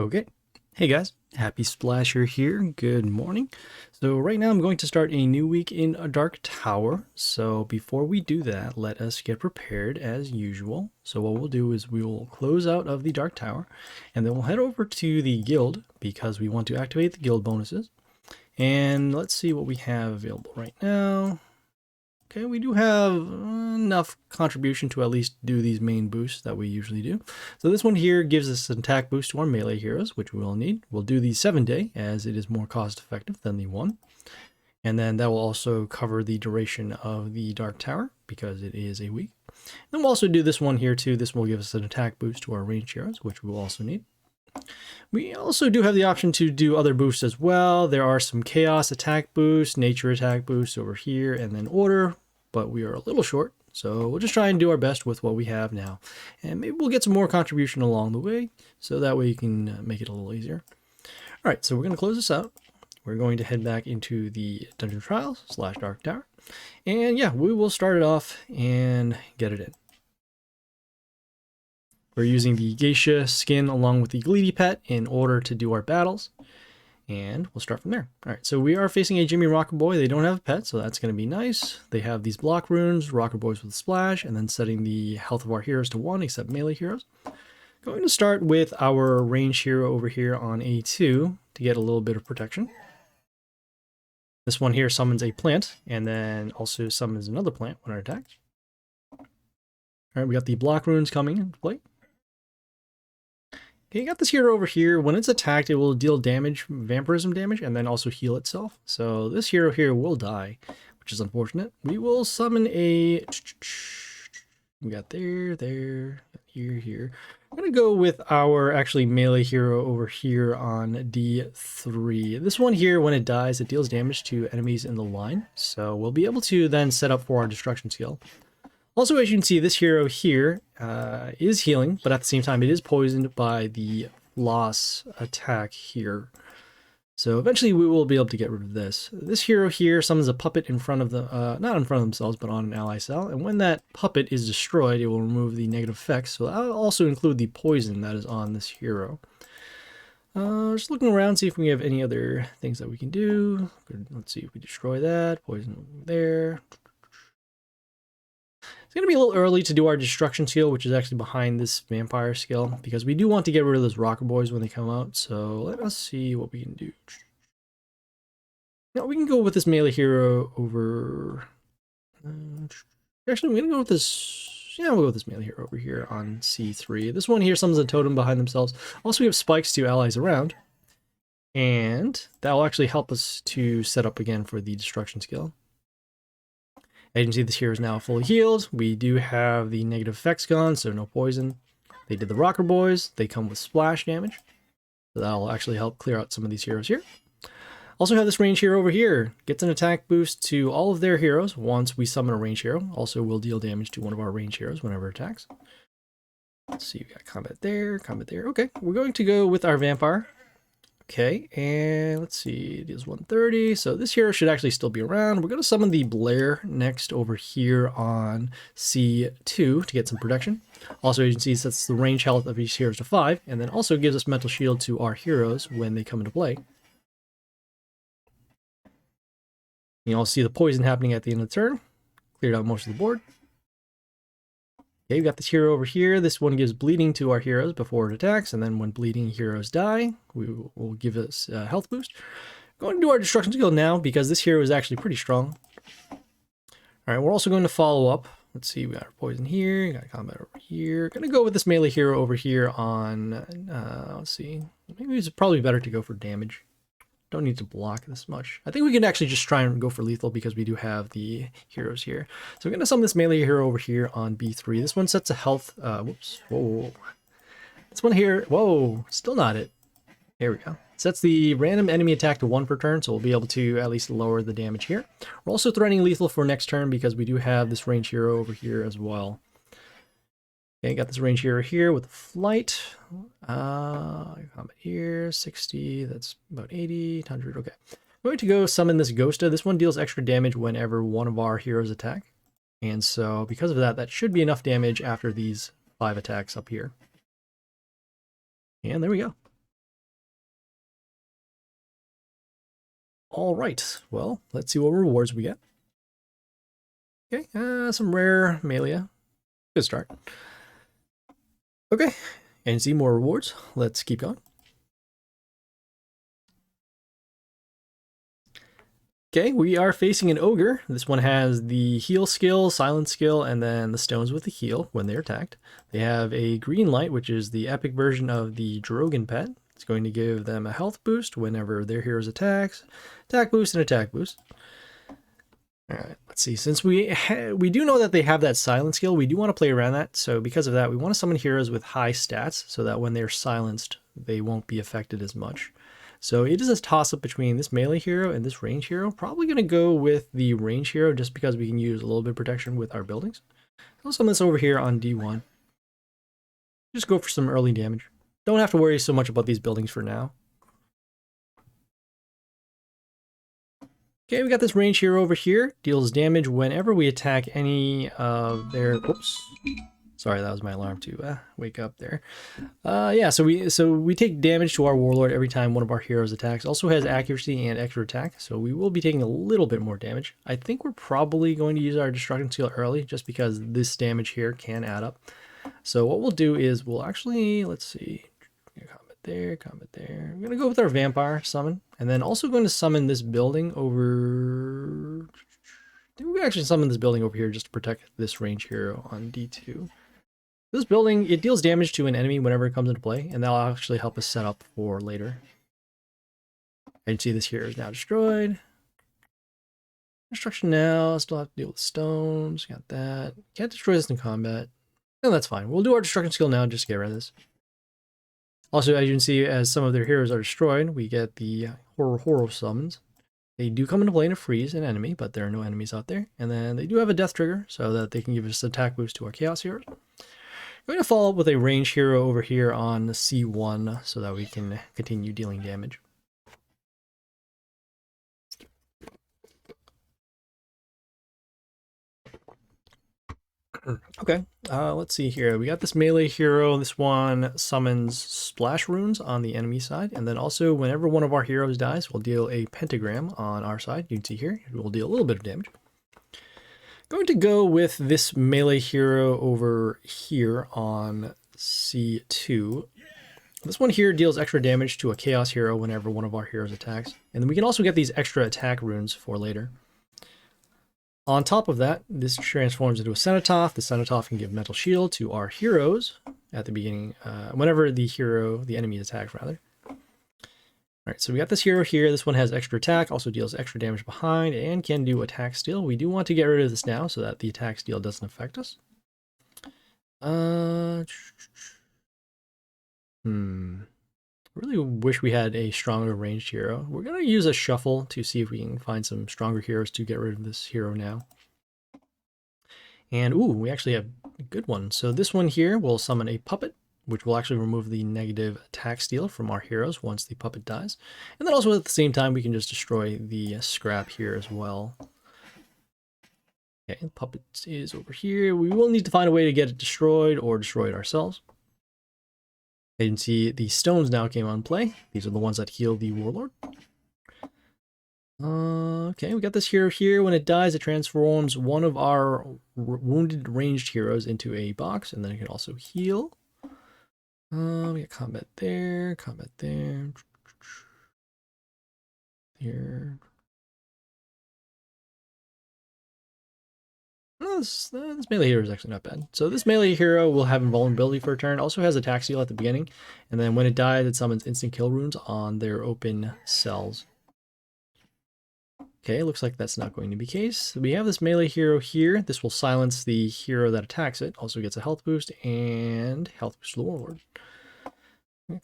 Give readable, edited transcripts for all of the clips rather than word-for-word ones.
Okay. Hey guys, Happy Splasher here. Good morning. So right now I'm going to start a new week in a Dark Tower. So before we do that, let us get prepared as usual. So what we'll do is we will close out of the Dark Tower and then we'll head over to the guild because we want to activate the guild bonuses. And let's see what we have available right now. Okay, we do have enough contribution to at least do these main boosts that we usually do. So this one here gives us an attack boost to our melee heroes, which we will need. We'll do the 7-day as it is more cost effective than the 1. And then that will also cover the duration of the Dark Tower because it is a week. Then we'll also do this one here too. This will give us an attack boost to our ranged heroes, which we will also need. We also do have the option to do other boosts as well. There are some chaos attack boosts, nature attack boosts over here, and then order, but we are a little short. So we'll just try and do our best with what we have now. And maybe we'll get some more contribution along the way, so that way you can make it a little easier. All right, so we're going to close this out. We're going to head back into the Dungeon Trials / Dark Tower. And yeah, we will start it off and get it in. We're using the Geisha skin along with the Gleedy pet in order to do our battles. And we'll start from there. All right, so we are facing a Jimmy Rocker Boy. They don't have a pet, so that's going to be nice. They have these block runes, Rocker Boys with Splash, and then setting the health of our heroes to 1, except melee heroes. Going to start with our ranged hero over here on A2 to get a little bit of protection. This one here summons a plant, and then also summons another plant when it attacks. All right, we got the block runes coming into play. Okay, you got this hero over here. When it's attacked, it will deal damage, vampirism damage, and then also heal itself. So this hero here will die, which is unfortunate. We will summon a... We got there, here. I'm going to go with our actually melee hero over here on D3. This one here, when it dies, it deals damage to enemies in the line. So we'll be able to then set up for our destruction skill. Also, as you can see, this hero here is healing, but at the same time, it is poisoned by the loss attack here. So eventually, we will be able to get rid of this. This hero here summons a puppet in front of the, not in front of themselves, but on an ally cell. And when that puppet is destroyed, it will remove the negative effects. So that'll also include the poison that is on this hero. Just looking around, see if we have any other things that we can do. Let's see if we destroy that. Poison there. It's going to be a little early to do our destruction skill, which is actually behind this vampire skill, because we do want to get rid of those rocker boys when they come out. So let us see what we can do. Now we can go with this melee hero over... actually, we're going to go with this... Yeah, we'll go with this melee hero over here on C3. This one here summons a totem behind themselves. Also, we have spikes to allies around. And that will actually help us to set up again for the destruction skill. As you can see, this hero is now fully healed. We do have the negative effects gone, so no poison. They did the Rocker Boys. They come with splash damage. So that'll actually help clear out some of these heroes here. Also have this range hero over here. Gets an attack boost to all of their heroes once we summon a range hero. Also will deal damage to one of our range heroes whenever it attacks. Let's see, we got combat there, combat there. Okay, we're going to go with our vampire. Okay, and let's see, it is 130, so this hero should actually still be around. We're going to summon the Blair next over here on C2 to get some protection. Also, as you can see, sets the range health of each hero to 5, and then also gives us mental shield to our heroes when they come into play. You all see the poison happening at the end of the turn. Cleared out most of the board. Okay, we've got this hero over here. This one gives bleeding to our heroes before it attacks, and then when bleeding heroes die, we will give us a health boost. Going to do our destruction skill now, because this hero is actually pretty strong. Alright, we're also going to follow up. Let's see, we got our poison here, we got combat over here. Gonna go with this melee hero over here on, let's see, maybe it's probably better to go for damage. Don't need to block this much. I think we can actually just try and go for lethal because we do have the heroes here. So we're going to summon this melee hero over here on B3. This one sets a health... whoops. Whoa. This one here... Whoa. Still not it. There we go. Sets the random enemy attack to 1 per turn, so we'll be able to at least lower the damage here. We're also threatening lethal for next turn because we do have this range hero over here as well. Okay, got this range hero here with flight. Combat here, 60, that's about 80, 100, okay. I'm going to go summon this Ghosta. This one deals extra damage whenever one of our heroes attack. And so, because of that, that should be enough damage after these 5 attacks up here. And there we go. All right, well, let's see what rewards we get. Okay, some rare Melia. Good start. Okay, and see more rewards. Let's keep going. Okay, we are facing an ogre. This one has the heal skill, silence skill, and then the stones with the heal when they're attacked. They have a green light, which is the epic version of the Drogon pet. It's going to give them a health boost whenever their heroes attacks, attack boost, and attack boost. All right, let's see. Since we do know that they have that silence skill, we do want to play around that. So because of that, we want to summon heroes with high stats so that when they're silenced, they won't be affected as much. So it is a toss-up between this melee hero and this range hero. Probably going to go with the range hero just because we can use a little bit of protection with our buildings. I'll summon this over here on D1. Just go for some early damage. Don't have to worry so much about these buildings for now. Okay, we got this range hero over here. Deals damage whenever we attack any of their... Whoops. Sorry, that was my alarm to wake up there. Yeah, so we take damage to our warlord every time one of our heroes attacks. Also has accuracy and extra attack, so we will be taking a little bit more damage. I think we're probably going to use our destruction skill early, just because this damage here can add up. So what we'll do is we'll actually, let's see, combat there, combat there. I'm gonna go with our vampire summon, and then also going to summon this building over. I think we can actually summon this building over here just to protect this range hero on D2. This building, it deals damage to an enemy whenever it comes into play, and that'll actually help us set up for later. And you see this here is now destroyed. Destruction now, still have to deal with stones, got that. Can't destroy this in combat. No, that's fine. We'll do our destruction skill now just to get rid of this. Also, as you can see, as some of their heroes are destroyed, we get the horror summons. They do come into play to freeze an enemy, but there are no enemies out there. And then they do have a death trigger, so that they can give us attack boost to our chaos heroes. I'm going to follow up with a range hero over here on C1 so that we can continue dealing damage. Okay, let's see here. We got this melee hero. This one summons splash runes on the enemy side. And then also whenever one of our heroes dies, we'll deal a pentagram on our side. You can see here, we'll deal a little bit of damage. Going to go with this melee hero over here on C2. This one here deals extra damage to a chaos hero whenever one of our heroes attacks. And then we can also get these extra attack runes for later. On top of that, this transforms into a Cenotaph. The Cenotaph can give mental shield to our heroes at the beginning, whenever the enemy is attacked rather. Alright, so we got this hero here. This one has extra attack, also deals extra damage behind, and can do attack steal. We do want to get rid of this now so that the attack steal doesn't affect us. Really wish we had a stronger ranged hero. We're going to use a shuffle to see if we can find some stronger heroes to get rid of this hero now. And ooh, we actually have a good one. So this one here will summon a puppet, which will actually remove the negative attack steal from our heroes once the puppet dies. And then also at the same time, we can just destroy the scrap here as well. Okay, the puppet is over here. We will need to find a way to get it destroyed or destroy it ourselves. You can see the stones now came on play. These are the ones that heal the warlord. Okay, we got this hero here. When it dies, it transforms one of our wounded ranged heroes into a box, and then it can also heal. We got combat there, combat there. Here. Oh, this melee hero is actually not bad. So this melee hero will have invulnerability for a turn. Also has attack steal at the beginning. And then when it dies, it summons instant kill runes on their open cells. Okay, looks like that's not going to be the case. So we have this melee hero here. This will silence the hero that attacks it. Also gets a health boost and health boost to the warlord.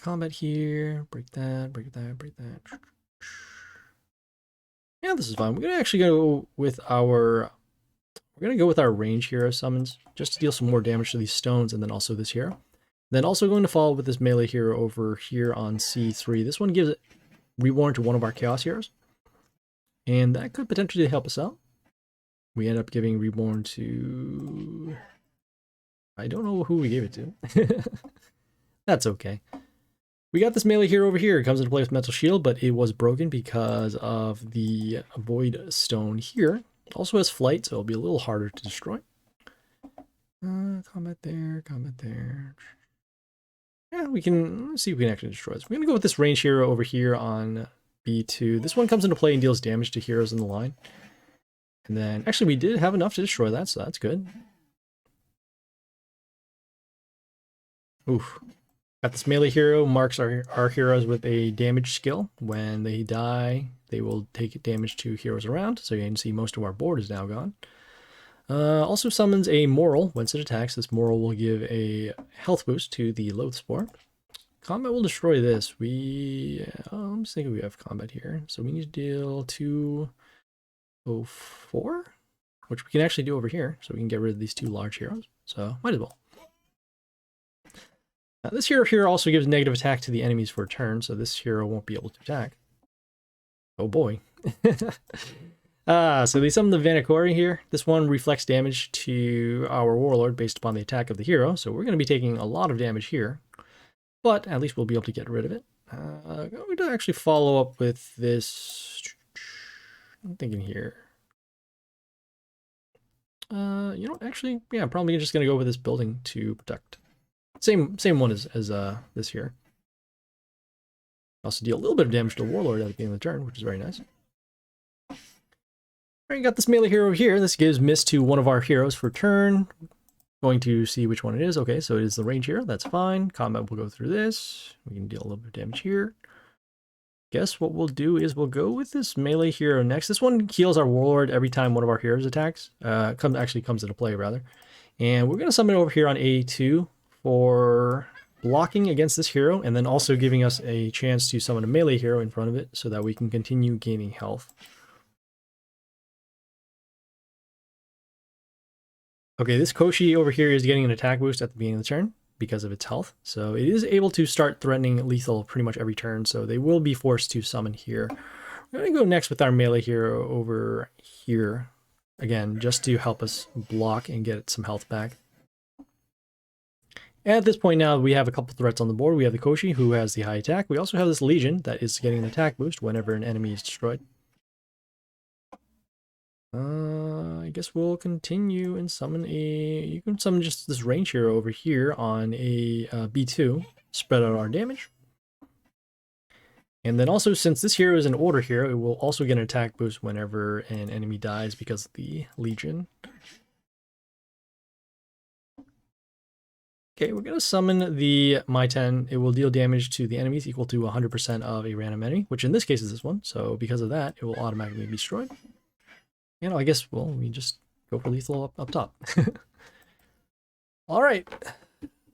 Combat here. Break that, break that, break that. Yeah, this is fine. We're going to actually go with our... We're going to go with our range hero summons just to deal some more damage to these stones and then also this hero. Then also going to follow with this melee hero over here on C3. This one gives it reborn to one of our chaos heroes. And that could potentially help us out. We end up giving reborn to... I don't know who we gave it to. That's okay. We got this melee hero over here. It comes into play with Mental Shield, but it was broken because of the Void Stone here. It also has Flight, so it'll be a little harder to destroy. Combat there, combat there. Yeah, we can see if we can actually destroy this. We're going to go with this range hero over here on B2. This one comes into play and deals damage to heroes in the line. And then, actually, we did have enough to destroy that, so that's good. Oof. Got this melee hero, marks our heroes with a damage skill. When they die, they will take damage to heroes around. So you can see most of our board is now gone. Also summons a Moral. Once it attacks, this Moral will give a health boost to the Loath Spore. Combat will destroy this. I'm just thinking we have combat here. So we need to deal 204, which we can actually do over here. So we can get rid of these two large heroes. So might as well. Now, this hero here also gives negative attack to the enemies for a turn, so this hero won't be able to attack. Oh boy. So they summon the Vanakori here. This one reflects damage to our Warlord based upon the attack of the hero, so we're going to be taking a lot of damage here. But at least we'll be able to get rid of it. I'm going to actually follow up with this. I'm thinking here. You know, actually, yeah, I'm probably just going to go with this building to protect. Same one as this here. Also deal a little bit of damage to the Warlord at the beginning of the turn, which is very nice. Alright, got this melee hero here. This gives miss to one of our heroes for turn. Going to see which one it is. Okay, so it is the range hero. That's fine. Combat will go through this. We can deal a little bit of damage here. Guess what we'll do is we'll go with this melee hero next. This one heals our Warlord every time one of our heroes attacks. Actually comes into play, rather. And we're going to summon it over here on A2 for blocking against this hero, and then also giving us a chance to summon a melee hero in front of it so that we can continue gaining health. Okay, this Koshi over here is getting an attack boost at the beginning of the turn because of its health. So it is able to start threatening lethal pretty much every turn, so they will be forced to summon here. We're going to go next with our melee hero over here, again, just to help us block and get some health back. At this point now, we have a couple threats on the board. We have the Koshi, who has the high attack. We also have this Legion that is getting an attack boost whenever an enemy is destroyed. I guess we'll continue and summon you can summon just this range hero over here on a B2, spread out our damage. And then also, since this hero is an order hero, it will also get an attack boost whenever an enemy dies because of the Legion. Okay, we're going to summon the My-10. It will deal damage to the enemies equal to 100% of a random enemy, which in this case is this one. So because of that, it will automatically be destroyed. You know, I guess, well, we just go for lethal up top. All right,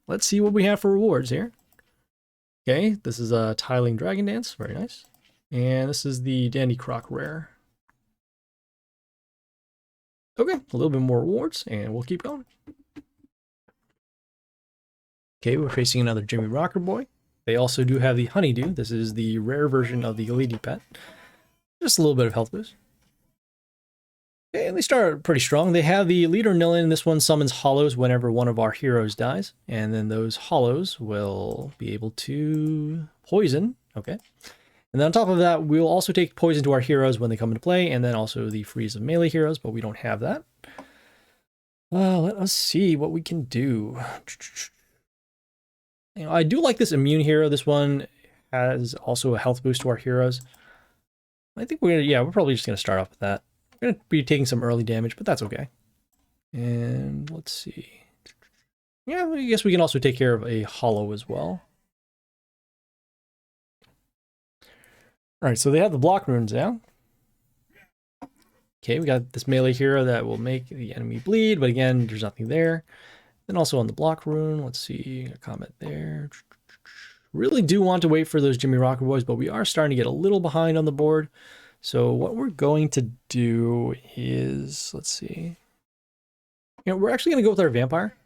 let's see what we have for rewards here. Okay, this is a Tiling Dragon Dance. Very nice. And this is the Dandy Croc Rare. Okay, a little bit more rewards, and we'll keep going. Okay, we're facing another Jimmy Rocker Boy. They also do have the Honeydew. This is the rare version of the Lady Pet. Just a little bit of health boost. Okay, and they start pretty strong. They have the Leader Nilin. This one summons hollows whenever one of our heroes dies. And then those hollows will be able to poison. Okay. And then on top of that, we'll also take poison to our heroes when they come into play. And then also the freeze of melee heroes, but we don't have that. Let us see what we can do. You know, I do like this immune hero. This one has also a health boost to our heroes. I think we're probably just gonna start off with that. We're gonna be taking some early damage, but that's okay. And let's see. Yeah, I guess we can also take care of a hollow as well. All right, so they have the block runes now. Okay, we got this melee hero that will make the enemy bleed, but again, there's nothing there. Then also on the block rune, let's see, a comment there. Really do want to wait for those Jimmy Rocker Boys, but we are starting to get a little behind on the board. So what we're going to do is, let's see. You know, we're actually going to go with our Vampire.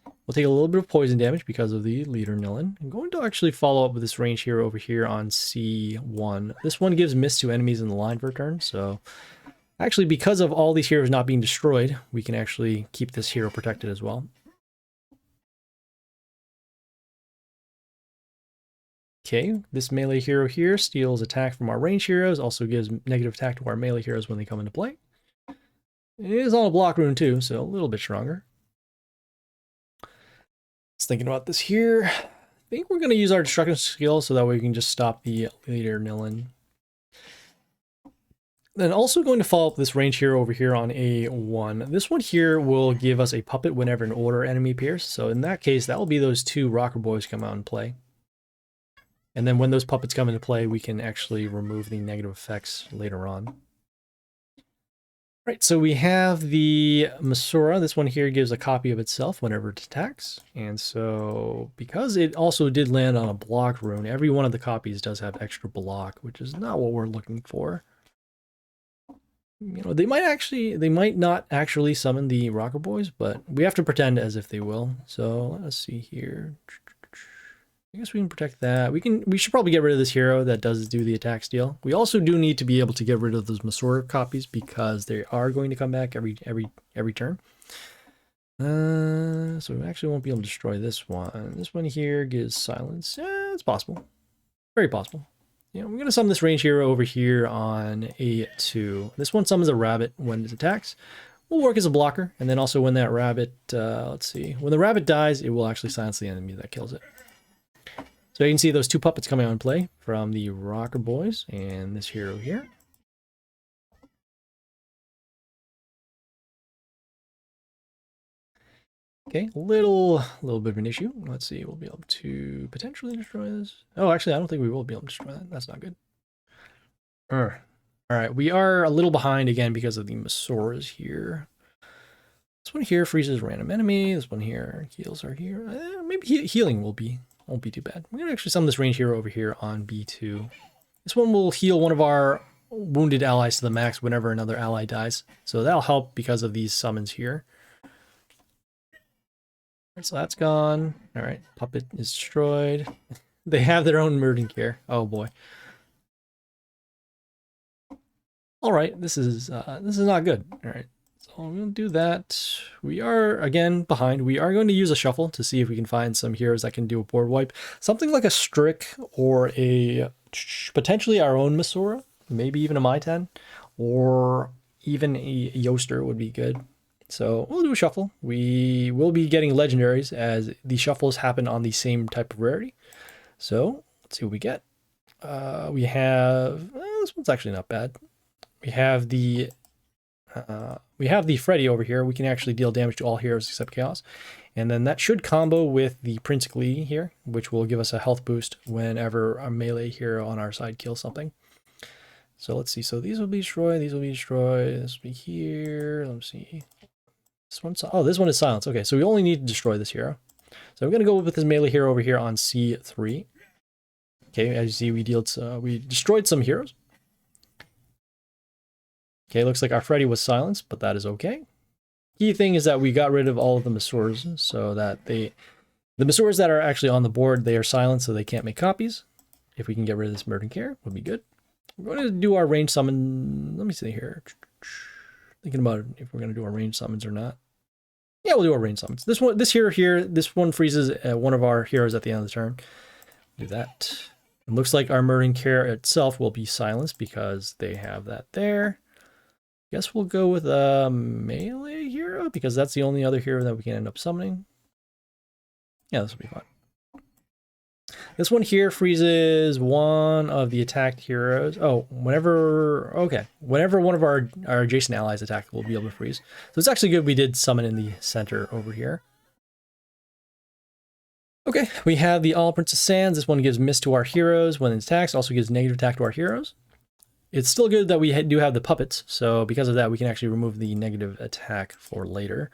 We'll take a little bit of poison damage because of the Leader Nilin. I'm going to actually follow up with this range hero over here on C1. This one gives miss to enemies in the line for a turn, so actually because of all these heroes not being destroyed, we can actually keep this hero protected as well. Okay, this melee hero here steals attack from our range heroes, also gives negative attack to our melee heroes when they come into play. It is on a block rune too, so a little bit stronger. Just thinking about this here. I think we're going to use our destruction skill so that way we can just stop the leader Nilin. Then also going to follow up this range hero over here on A1. This one here will give us a puppet whenever an order enemy appears. So in that case, that will be those two rocker boys come out and play. And then when those puppets come into play, we can actually remove the negative effects later on. Right, so we have the Masura. This one here gives a copy of itself whenever it attacks. And so because it also did land on a block rune, every one of the copies does have extra block, which is not what we're looking for. You know, they might not actually summon the Rocker Boys, but we have to pretend as if they will. So let's see here. I guess we can protect that. We should probably get rid of this hero that does do the attack steal. We also do need to be able to get rid of those Masura copies because they are going to come back every turn. So we actually won't be able to destroy this one. This one here gives silence. It's possible. Very possible. Yeah, we're going to summon this range hero over here on A2. This one summons a rabbit when it attacks. Will work as a blocker, and then also when that rabbit, let's see, when the rabbit dies, it will actually silence the enemy that kills it. So you can see those two puppets coming out and play from the Rocker Boys and this hero here. Okay, a little bit of an issue. Let's see, we'll be able to potentially destroy this. Oh, actually, I don't think we will be able to destroy that. That's not good. All right, we are a little behind again because of the Masuras here. This one here freezes random enemy. This one here heals our hero. Maybe healing won't be too bad. We're gonna actually summon this range hero over here on B2. This one will heal one of our wounded allies to the max whenever another ally dies. So that'll help because of these summons here. Right, so that's gone. All right, puppet is destroyed. They have their own Murden care. Oh boy. All right, this is not good. All right, so I'm gonna do that. We are again behind. We are going to use a shuffle to see if we can find some heroes that can do a board wipe. Something like a Strick or a potentially our own Masura, maybe even a My-10, or even a Eostre would be good. So we'll do a shuffle. We will be getting legendaries as the shuffles happen on the same type of rarity. So let's see what we get. We have this one's actually not bad. We have the Freddy over here. We can actually deal damage to all heroes except Chaos, and then that should combo with the Prince Glee here, which will give us a health boost whenever a melee hero on our side kills something. So let's see. So these will be destroyed. These will be destroyed. This will be here. Let's see. This one is silence. Okay, so we only need to destroy this hero. So I'm going to go with this melee hero over here on C3. Okay, as you see, we destroyed some heroes. Okay, looks like our Freddy was silenced, but that is okay. Key thing is that we got rid of all of the Masuras, so that the Masuras that are actually on the board, they are silenced, so they can't make copies. If we can get rid of this Murden care, would be good. We're going to do our range summon. Let me see here. Thinking about if we're going to do our range summons or not. Yeah, we'll do our range summons. This hero here, this one freezes one of our heroes at the end of the turn. Do that. It looks like our Murden care itself will be silenced because they have that there. Guess we'll go with a melee hero because that's the only other hero that we can end up summoning. Yeah, this will be fine. This one here freezes one of the attacked heroes. Oh, whenever one of our adjacent allies attack, we'll be able to freeze. So it's actually good we did summon in the center over here. Okay, we have the All Princess Sands. This one gives miss to our heroes when it attacks. Also gives negative attack to our heroes. It's still good that we do have the puppets. So because of that, we can actually remove the negative attack for later.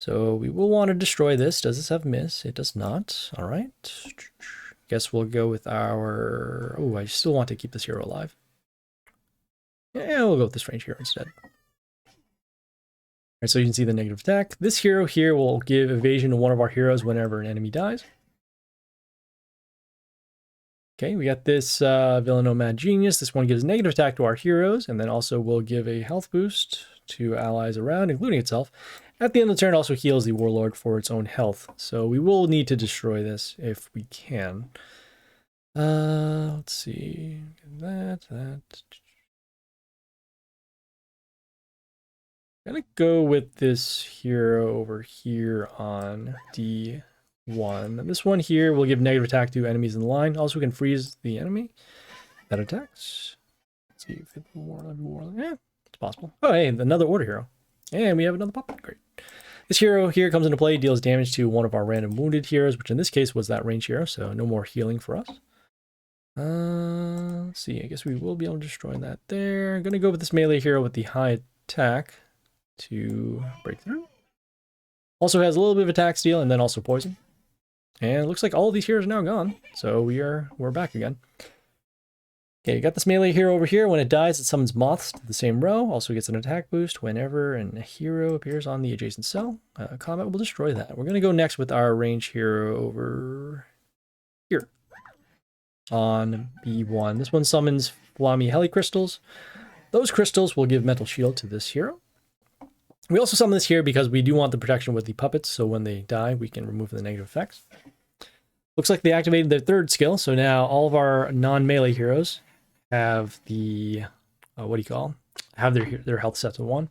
So we will want to destroy this. Does this have miss? It does not. All right. Guess we'll go with our... Oh, I still want to keep this hero alive. Yeah, we'll go with this range hero instead. All right, so you can see the negative attack. This hero here will give evasion to one of our heroes whenever an enemy dies. Okay, we got this Villain Mad Genius. This one gives negative attack to our heroes, and then also will give a health boost to allies around, including itself. At the end of the turn, also heals the Warlord for its own health. So we will need to destroy this if we can. Let's see. That. Gonna go with this hero over here on D1. This one here will give negative attack to enemies in the line. Also, we can freeze the enemy that attacks. Let's see if it's war. Yeah, it's possible. Oh, hey, another order hero. And we have another puppet. Great. This hero here comes into play, deals damage to one of our random wounded heroes, which in this case was that range hero, so no more healing for us. Let's see, I guess we will be able to destroy that there. I'm gonna go with this melee hero with the high attack to break through. Also has a little bit of attack steal and then also poison. And it looks like all of these heroes are now gone, so we're back again. Okay, you got this melee hero over here. When it dies, it summons moths to the same row. Also gets an attack boost whenever a hero appears on the adjacent cell. Combat will destroy that. We're going to go next with our range hero over here on B1. This one summons Flami Heli crystals. Those crystals will give mental shield to this hero. We also summon this here because we do want the protection with the puppets, so when they die, we can remove the negative effects. Looks like they activated their third skill, so now all of our non-melee heroes have the, have their health set to 1.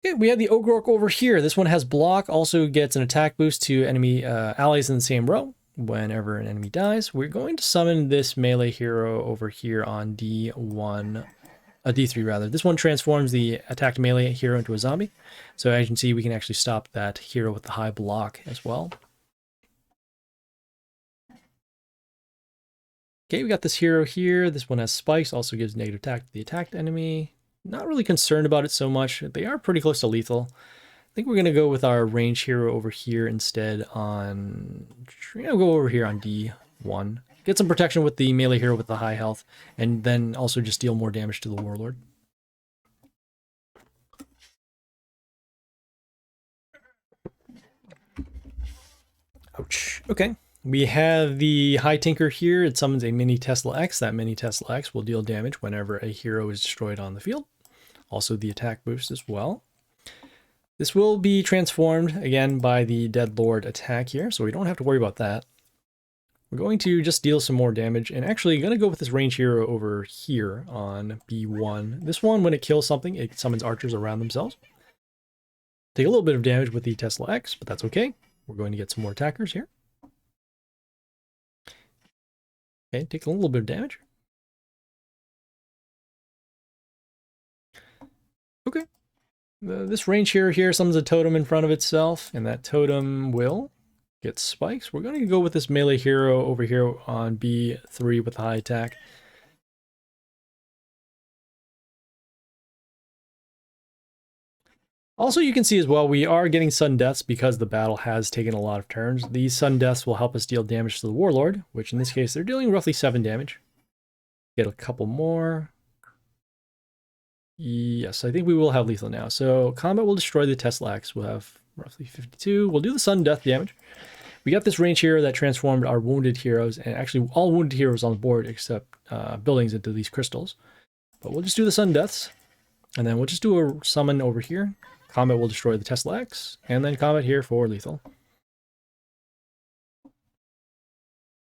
Okay, we have the Ogre Orc over here. This one has block, also gets an attack boost to enemy allies in the same row whenever an enemy dies. We're going to summon this melee hero over here on D1, D3 rather. This one transforms the attacked melee hero into a zombie. So as you can see, we can actually stop that hero with the high block as well. Okay, we got this hero here. This one has spikes, also gives negative attack to the attacked enemy. Not really concerned about it so much. They are pretty close to lethal. I think we're going to go with our range hero over here instead on... go over here on D1. Get some protection with the melee hero with the high health, and then also just deal more damage to the warlord. Ouch. Okay. We have the High Tinker here. It summons a Mini Tesla X. That Mini Tesla X will deal damage whenever a hero is destroyed on the field. Also the attack boost as well. This will be transformed again by the Dead Lord attack here, so we don't have to worry about that. We're going to just deal some more damage, and actually going to go with this range hero over here on B1. This one, when it kills something, it summons archers around themselves. Take a little bit of damage with the Tesla X, but that's okay. We're going to get some more attackers here. Okay, take a little bit of damage. Okay. This range hero here summons a totem in front of itself, and that totem will get spikes. We're going to go with this melee hero over here on B3 with high attack. Also, you can see as well, we are getting sudden deaths because the battle has taken a lot of turns. These sudden deaths will help us deal damage to the warlord, which in this case, they're dealing roughly 7 damage. Get a couple more. Yes, I think we will have lethal now. So combat will destroy the Tesla X. We'll have roughly 52. We'll do the sudden death damage. We got this range hero that transformed our wounded heroes, and actually all wounded heroes on the board except buildings into these crystals. But we'll just do the sudden deaths, and then we'll just do a summon over here. Combat will destroy the Tesla X, and then combat here for lethal.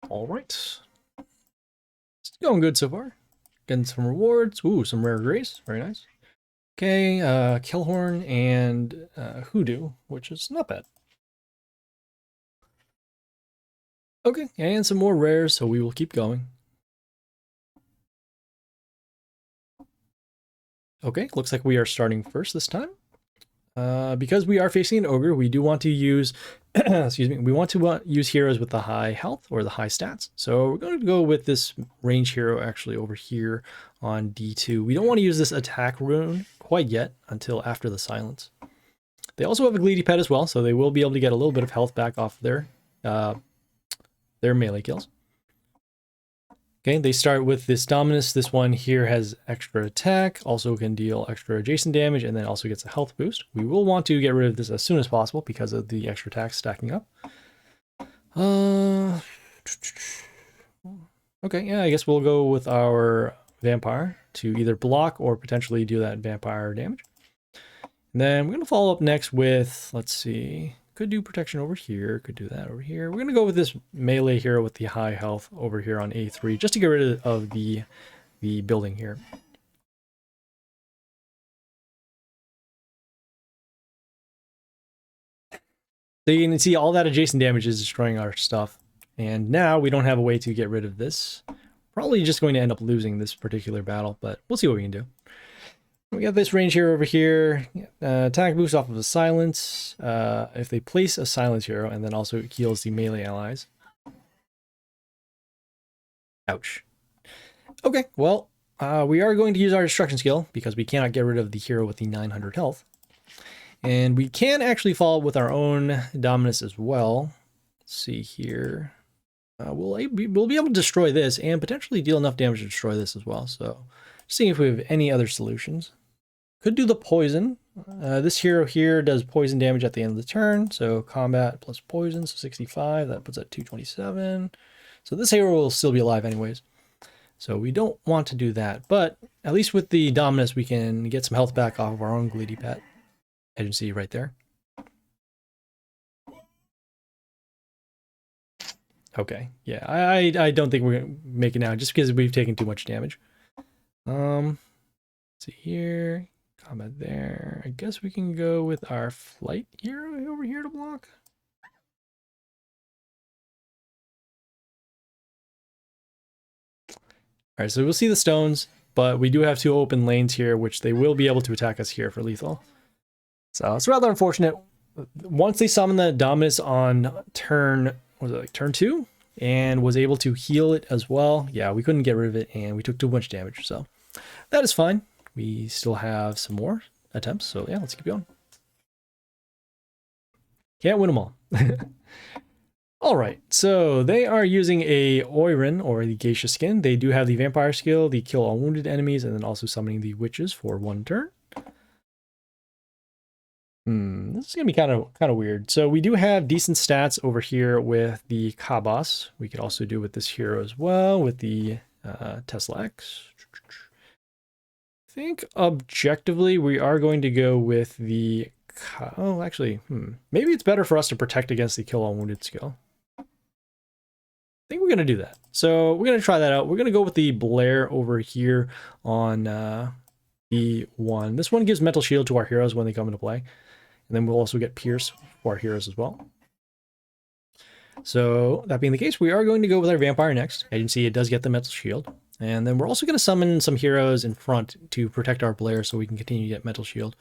All right. It's going good so far. Getting some rewards. Ooh, some rare grace. Very nice. Okay, Killhorn and Hoodoo, which is not bad. Okay, and some more rares, so we will keep going. Okay, looks like we are starting first this time. Because we are facing an ogre, we do want to use, excuse me, we want to use heroes with the high health or the high stats. So we're going to go with this range hero actually over here on D2. We don't want to use this attack rune quite yet until after the silence. They also have a Gleedy pet as well, so they will be able to get a little bit of health back off their melee kills. Okay, they start with this Dominus. This one here has extra attack, also can deal extra adjacent damage, and then also gets a health boost. We will want to get rid of this as soon as possible because of the extra attack stacking up. Okay, yeah, I guess we'll go with our vampire to either block or potentially do that vampire damage. And then we're going to follow up next with, let's see, could do protection over here, could do that over here. We're going to go with this melee hero with the high health over here on A3, just to get rid of the building here. So you can see all that adjacent damage is destroying our stuff. And now we don't have a way to get rid of this. Probably just going to end up losing this particular battle, but we'll see what we can do. We got this range hero over here. Attack boost off of a silence. If they place a silence hero, and then also it heals the melee allies. Ouch. Okay, well, we are going to use our destruction skill because we cannot get rid of the hero with the 900 health. And we can actually follow with our own Dominus as well. Let's see here. We'll be able to destroy this and potentially deal enough damage to destroy this as well. So, just seeing if we have any other solutions. Could do the poison. This hero here does poison damage at the end of the turn. So combat plus poison, so 65. That puts at 227. So this hero will still be alive anyways. So we don't want to do that. But at least with the Dominus, we can get some health back off of our own Gleedy Pet. As you can see right there. Okay, yeah, I don't think we're gonna make it now just because we've taken too much damage. Let's see here, combat there. I guess we can go with our flight hero over here to block. All right, so we'll see the stones, but we do have two open lanes here, which they will be able to attack us here for lethal. So it's rather unfortunate. Once they summon the Dominus on turn, was it like turn 2? And was able to heal it as well. Yeah, we couldn't get rid of it and we took too much damage. So that is fine. We still have some more attempts. So yeah, let's keep going. Can't win them all. All right, so they are using a Oirin or the Geisha skin. They do have the vampire skill, the kill all wounded enemies, and then also summoning the witches for 1 turn. This is gonna be kind of weird. So we do have decent stats over here with the Kabas. We could also do with this hero as well with the Tesla X. I think objectively we are going to go with the maybe it's better for us to protect against the kill all wounded skill. I think we're gonna do that. So we're gonna try that out. We're gonna go with the Blair over here on B1. This one gives mental shield to our heroes when they come into play. And then we'll also get Pierce for our heroes as well. So that being the case, we are going to go with our vampire next. As you can see, it does get the mental shield. And then we're also going to summon some heroes in front to protect our Blair so we can continue to get mental shield.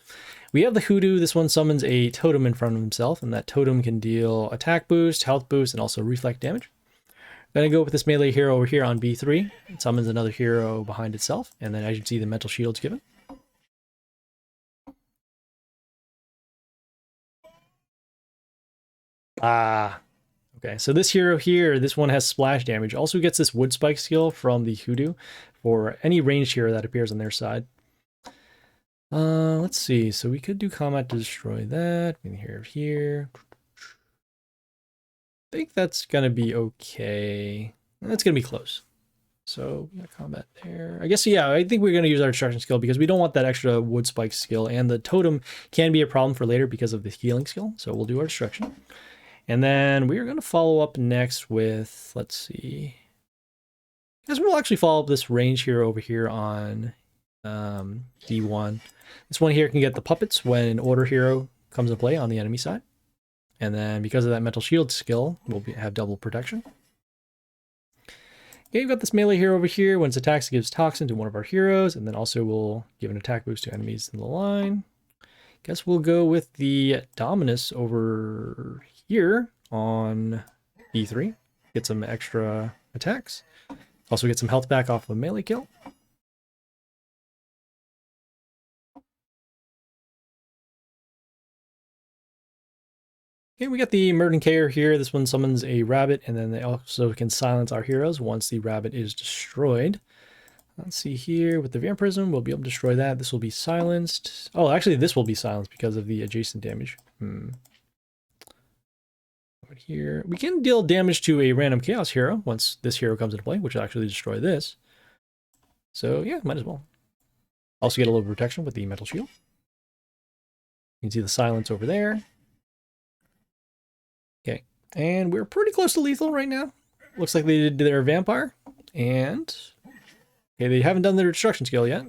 We have the Hoodoo. This one summons a totem in front of himself, and that totem can deal attack boost, health boost, and also reflect damage. I'm going to go with this melee hero over here on B3. It summons another hero behind itself. And then as you can see, the mental shield's given. Okay, so this hero here, this one has splash damage. Also gets this wood spike skill from the Hoodoo for any ranged hero that appears on their side. Let's see. So we could do combat to destroy that. We can here. I think that's gonna be okay. That's gonna be close. So we got combat there. I guess, yeah, I think we're going to use our destruction skill because we don't want that extra wood spike skill. And the totem can be a problem for later because of the healing skill. So we'll do our destruction. And then we are going to follow up next with, let's see. I guess we'll actually follow up this range hero over here on D1. This one here can get the puppets when an order hero comes into play on the enemy side. And then because of that mental shield skill, we'll have double protection. Okay, we've got this melee hero over here. When its attacks, it gives toxin to one of our heroes, and then also will give an attack boost to enemies in the line. Guess we'll go with the Dominus over here on B3. Get some extra attacks. Also get some health back off of a melee kill. Okay, we got the Murdenkayer here. This one summons a rabbit, and then they also can silence our heroes once the rabbit is destroyed. Let's see here, with the Vampirism, we'll be able to destroy that. This will be silenced. Oh, actually, this will be silenced because of the adjacent damage. Over here, we can deal damage to a random Chaos hero once this hero comes into play, which will actually destroy this. So yeah, might as well. Also get a little protection with the metal shield. You can see the silence over there. Okay, and we're pretty close to lethal right now. Looks like they did their vampire, and okay, they haven't done their destruction skill yet.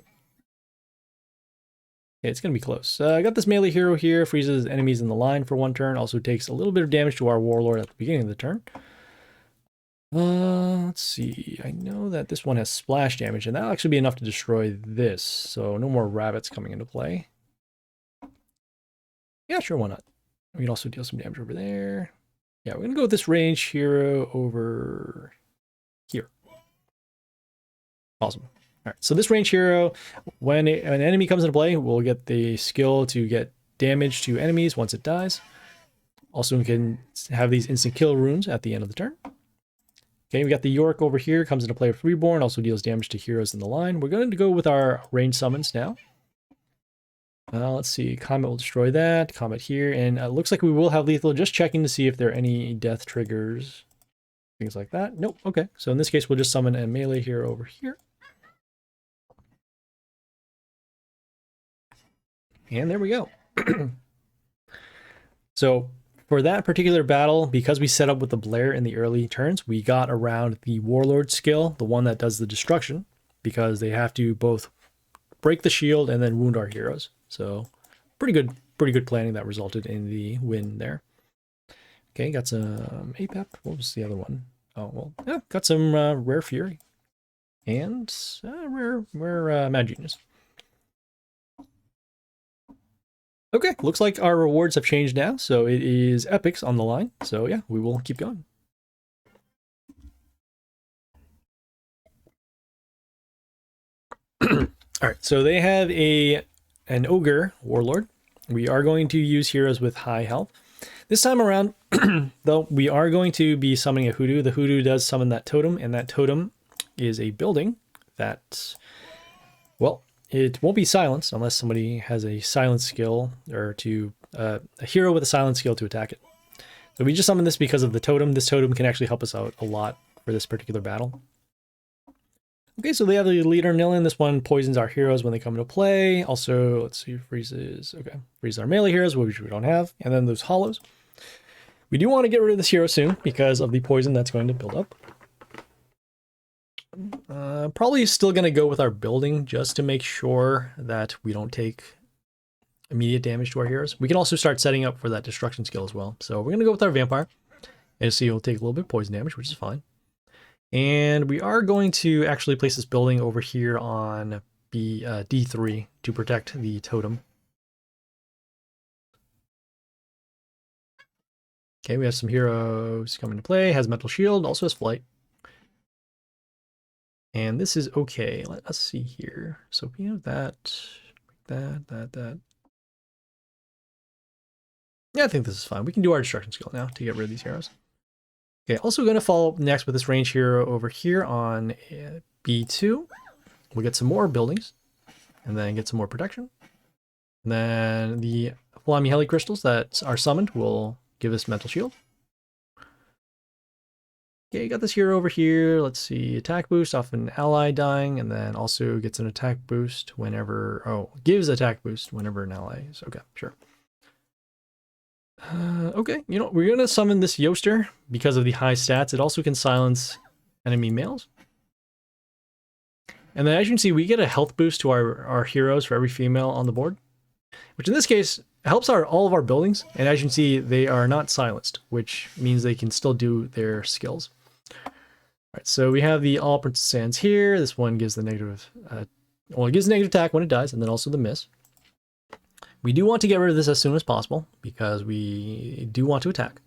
Okay, it's gonna be close. I got this melee hero here, freezes enemies in the line for 1 turn, also takes a little bit of damage to our warlord at the beginning of the turn. Let's see. I know that this one has splash damage, and that'll actually be enough to destroy this. So no more rabbits coming into play. Yeah, sure, why not? We can also deal some damage over there. Yeah, we're gonna go with this range hero over here. Awesome. All right, so this range hero, when an enemy comes into play, will get the skill to get damage to enemies once it dies. Also, we can have these instant kill runes at the end of the turn. Okay, we got the York over here, comes into play with Reborn, also deals damage to heroes in the line. We're going to go with our range summons now. Let's see, Comet will destroy that, Comet here, and it looks like we will have lethal, just checking to see if there are any death triggers, things like that. Nope, okay, so in this case, we'll just summon a melee hero over here. And there we go. So for that particular battle, because we set up with the Blair in the early turns, we got around the Warlord skill, the one that does the destruction, because they have to both break the shield and then wound our heroes. So pretty good planning that resulted in the win there. Okay, got some APEP. What was the other one? Oh, well, yeah, got some Rare Fury and rare Mad Genius. Okay, looks like our rewards have changed now, so it is epics on the line. So yeah, we will keep going. All right, so they have an ogre warlord. We are going to use heroes with high health. This time around, though, we are going to be summoning a hoodoo. The hoodoo does summon that totem, and that totem is a building that, well, it won't be silenced unless somebody has a silence skill or to a hero with a silence skill to attack it. So we just summoned this because of the totem. This totem can actually help us out a lot for this particular battle. Okay, so they have the leader Nilin. This one poisons our heroes when they come into play. Also, let's see, freezes. Okay, freezes our melee heroes, which we don't have. And then those hollows. We do want to get rid of this hero soon because of the poison that's going to build up. Probably still going to go with our building just to make sure that we don't take immediate damage to our heroes. We can also start setting up for that destruction skill as well. So we're going to go with our vampire. And see, we'll take a little bit of poison damage, which is fine. And we are going to actually place this building over here on D3 to protect the totem. Okay, we have some heroes coming to play. Has mental shield, also has flight. And this is okay. Let us see here. So we have that. Yeah, I think this is fine. We can do our destruction skill now to get rid of these heroes. Okay, also going to follow up next with this range hero over here on B2. We'll get some more buildings and then get some more protection. And then the Flammy Heli crystals that are summoned will give us mental shield. Okay, got this hero over here. Let's see, attack boost off an ally dying, and then also gets an attack boost whenever, gives attack boost whenever an ally is. Okay, sure. Okay, you know, we're gonna summon this Eostre because of the high stats. It also can silence enemy males. And then as you can see, we get a health boost to our heroes for every female on the board, which in this case helps all of our buildings. And as you can see, they are not silenced, which means they can still do their skills. All right, so we have the All Princess Sands here. This one gives the negative, it gives negative attack when it dies, and then also the miss. We do want to get rid of this as soon as possible because we do want to attack.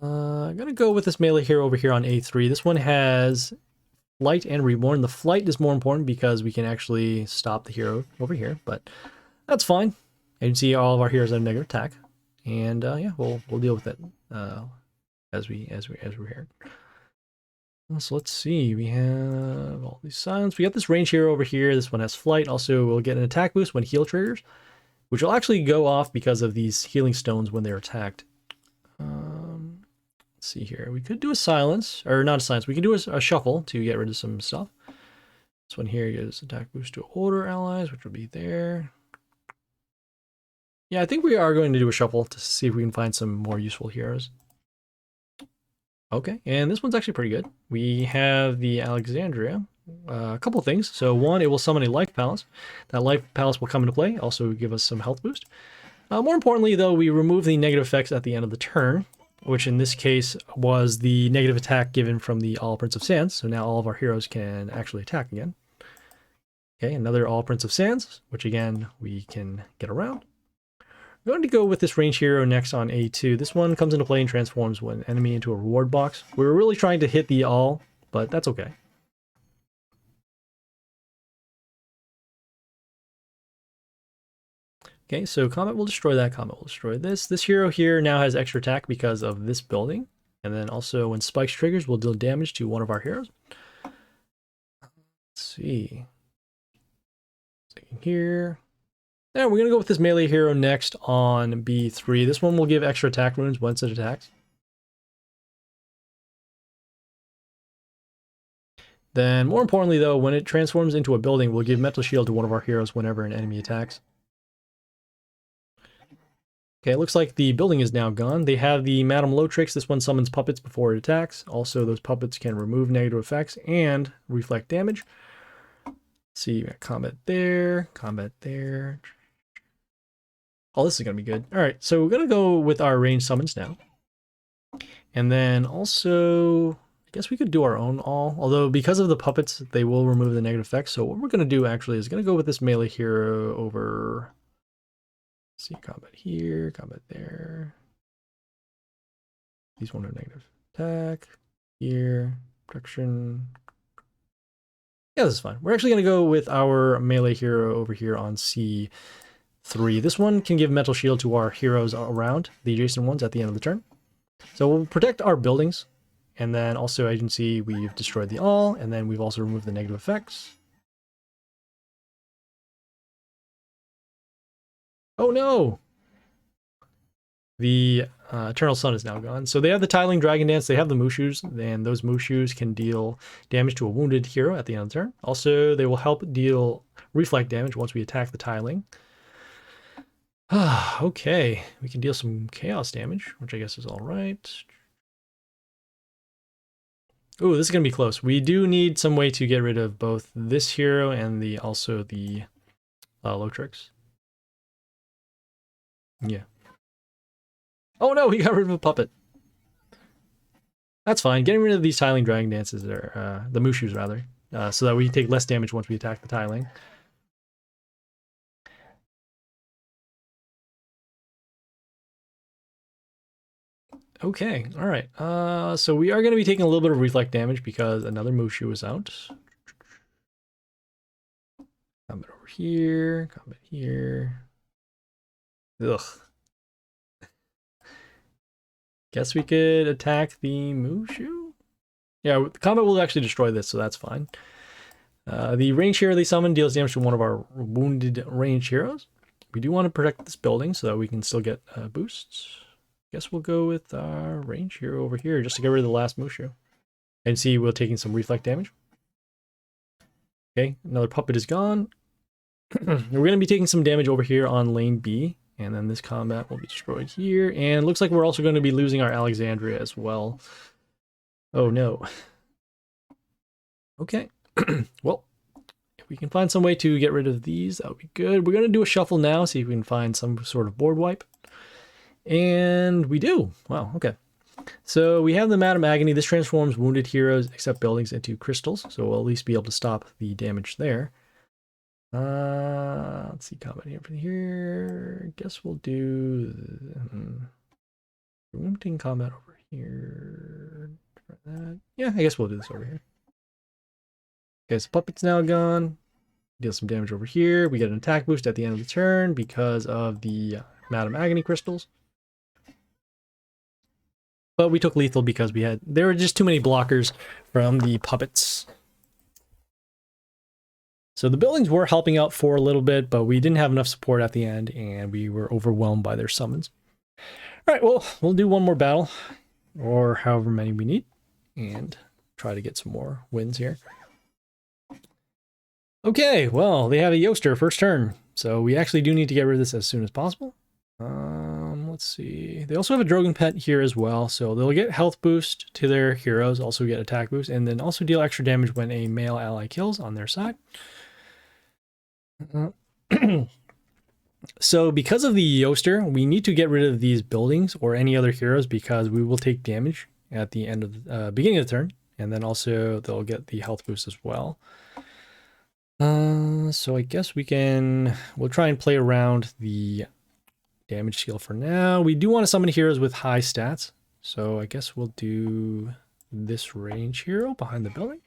I'm gonna go with this melee hero over here on A3. This one has flight and reborn. The flight is more important because we can actually stop the hero over here, but that's fine. You can see all of our heroes have negative attack, and yeah, we'll deal with it as we're here. So let's see, we have all these silence. We got this range hero over here. This one has flight. Also, we'll get an attack boost when heal triggers, which will actually go off because of these healing stones when they're attacked. Let's see here. We could do a silence, or not a silence. We can do a shuffle to get rid of some stuff. This one here gives attack boost to older allies, which will be there. Yeah, I think we are going to do a shuffle to see if we can find some more useful heroes. Okay, and this one's actually pretty good. We have the Alexandria. A couple things. So one, it will summon a Life Palace. That Life Palace will come into play, also give us some health boost. More importantly, though, we remove the negative effects at the end of the turn, which in this case was the negative attack given from the All Prince of Sands. So now all of our heroes can actually attack again. Okay, another All Prince of Sands, which again, we can get around. I'm going to go with this range hero next on A2. This one comes into play and transforms one enemy into a reward box. We were really trying to hit the all, but that's okay. Okay, so combat will destroy that, combat will destroy this. This hero here now has extra attack because of this building. And then also when Spikes triggers, will deal damage to one of our heroes. Let's see. Here. Now we're going to go with this melee hero next on B3. This one will give extra attack runes once it attacks. Then, more importantly though, when it transforms into a building, we'll give Mental Shield to one of our heroes whenever an enemy attacks. Okay, it looks like the building is now gone. They have the Madame Lotrix. This one summons puppets before it attacks. Also, those puppets can remove negative effects and reflect damage. Let's see, combat there, combat there. Oh, this is going to be good. All right, so we're going to go with our range summons now. And then also, I guess we could do our own all. Although because of the puppets, they will remove the negative effects. So what we're going to do actually is going to go with this melee hero over... Let's see, combat here, combat there. These won't have negative attack. Here, protection. Yeah, this is fine. We're actually going to go with our melee hero over here on C3. This one can give Mental Shield to our heroes around, the adjacent ones at the end of the turn. So we'll protect our buildings, and then also as you can see, we've destroyed the all, and then we've also removed the negative effects. Oh no! The Eternal Sun is now gone. So they have the Tiling Dragon Dance, they have the Mushus, and those Mushus can deal damage to a wounded hero at the end of the turn. Also, they will help deal reflect damage once we attack the Tiling. Okay, we can deal some chaos damage, which I guess is all right. Ooh, this is gonna be close. We do need some way to get rid of both this hero and also the Lotrix. Yeah. Oh no, he got rid of a puppet. That's fine. Getting rid of these Tiling Dragon Dances, or the Mushus rather, so that we take less damage once we attack the Tiling. Okay, all right. So we are going to be taking a little bit of reflect damage because another Mushu is out. Combat over here, combat here. Ugh. Guess we could attack the Mushu? Yeah, the combat will actually destroy this, so that's fine. The range hero they summon deals damage to one of our wounded range heroes. We do want to protect this building so that we can still get boosts. Guess we'll go with our range hero over here just to get rid of the last Mushu. And see, we're taking some reflect damage. Okay, another puppet is gone. We're going to be taking some damage over here on lane B. And then this combat will be destroyed here. And looks like we're also going to be losing our Alexandria as well. Oh no. Okay. Well, if we can find some way to get rid of these, that would be good. We're going to do a shuffle now, see if we can find some sort of board wipe. And we do. Wow, okay. So we have the Madame Agony. This transforms wounded heroes except buildings into crystals. So we'll at least be able to stop the damage there. Let's see, combat here from here. Guess we'll do limiting combat over here. Try that. Yeah, I guess we'll do this over here. Okay, so puppet's now gone. Deal some damage over here. We get an attack boost at the end of the turn because of the Madame Agony crystals. But we took lethal because there were just too many blockers from the puppets. So the buildings were helping out for a little bit, but we didn't have enough support at the end, and we were overwhelmed by their summons. All right, well, we'll do one more battle, or however many we need, and try to get some more wins here. Okay, well, they have a Eostre first turn, so we actually do need to get rid of this as soon as possible. Let's let's see. They also have a Drogon pet here as well, so they'll get health boost to their heroes, also get attack boost, and then also deal extra damage when a male ally kills on their side. So because of the Eostre, we need to get rid of these buildings or any other heroes because we will take damage at the end of the beginning of the turn, and then also they'll get the health boost as well. So I guess we'll try and play around the damage skill for now. We do want to summon heroes with high stats, so I guess we'll do this range hero behind the building.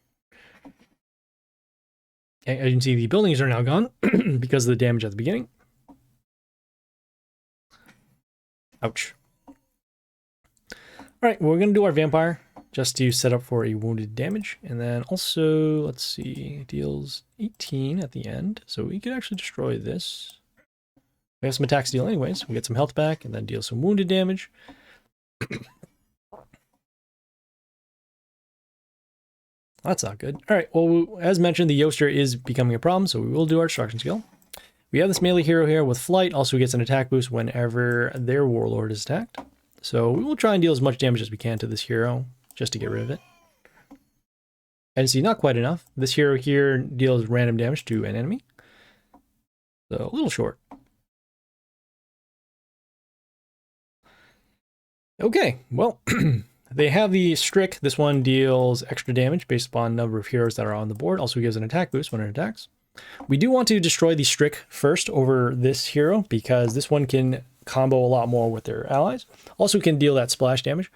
Okay, as you can see, the buildings are now gone because of the damage at the beginning. Ouch. All right, we're going to do our vampire just to set up for a wounded damage. And then also, let's see, it deals 18 at the end. So we could actually destroy this. We have some attacks deal anyways. We get some health back and then deal some wounded damage. That's not good. All right, well, as mentioned, the Eostre is becoming a problem, so we will do our destruction skill. We have this melee hero here with flight, also gets an attack boost whenever their warlord is attacked. So we will try and deal as much damage as we can to this hero, just to get rid of it. And see, not quite enough. This hero here deals random damage to an enemy. So a little short. Okay, well, they have the Strick. This one deals extra damage based upon number of heroes that are on the board. Also gives an attack boost when it attacks. We do want to destroy the Strick first over this hero because this one can combo a lot more with their allies. Also can deal that splash damage.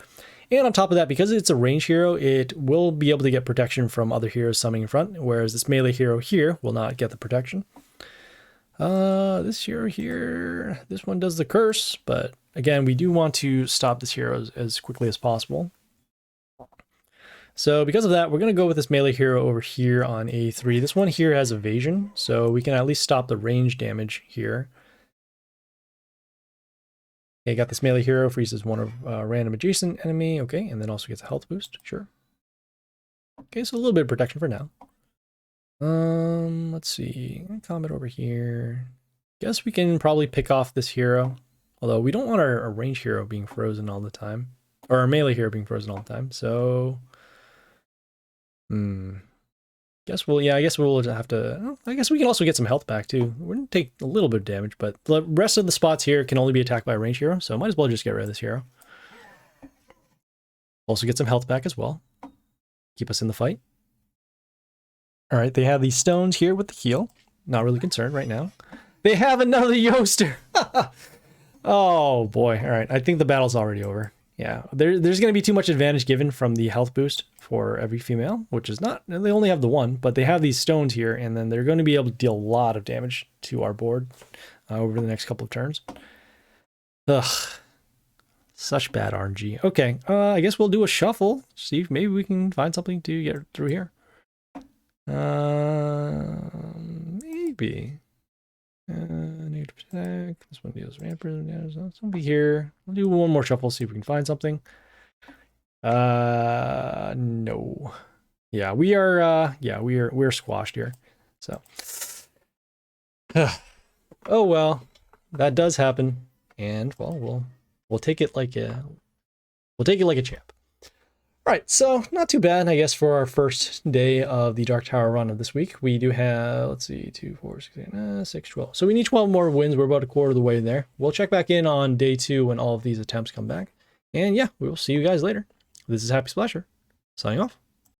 And on top of that, because it's a range hero, it will be able to get protection from other heroes summoning in front, whereas this melee hero here will not get the protection. This hero here, this one does the curse, but again, we do want to stop this hero as quickly as possible. So because of that, we're going to go with this melee hero over here on A3. This one here has evasion, so we can at least stop the range damage here. Okay, got this melee hero, freezes one of random adjacent enemy, okay, and then also gets a health boost, sure. Okay, so a little bit of protection for now. Let's see, combat over here. Guess we can probably pick off this hero, although we don't want our range hero being frozen all the time, or our melee hero being frozen all the time, so... I guess we'll have to, I guess we can also get some health back too. We're going to take a little bit of damage, but the rest of the spots here can only be attacked by a range hero, so might as well just get rid of this hero. Also get some health back as well. Keep us in the fight. All right, they have these stones here with the heal. Not really concerned right now. They have another Eostre! Oh boy, all right, I think the battle's already over. Yeah, there's going to be too much advantage given from the health boost for every female, which is not, they only have the one, but they have these stones here, and then they're going to be able to deal a lot of damage to our board over the next couple of turns. Ugh, such bad RNG. Okay, I guess we'll do a shuffle, see if maybe we can find something to get through here. Maybe. Need to protect. This one deals rampant damage. This one be here. We'll do one more shuffle, see if we can find something. No. Yeah, we're squashed here. So oh well, that does happen. And well, we'll take it like a champ. All right, so not too bad, I guess, for our first day of the Dark Tower run of this week. We do have, let's see, 2, 4, 6, 8, 6, 12. So we need 12 more wins. We're about a quarter of the way there. We'll check back in on day 2 when all of these attempts come back. And yeah, we will see you guys later. This is Happy Splasher, signing off.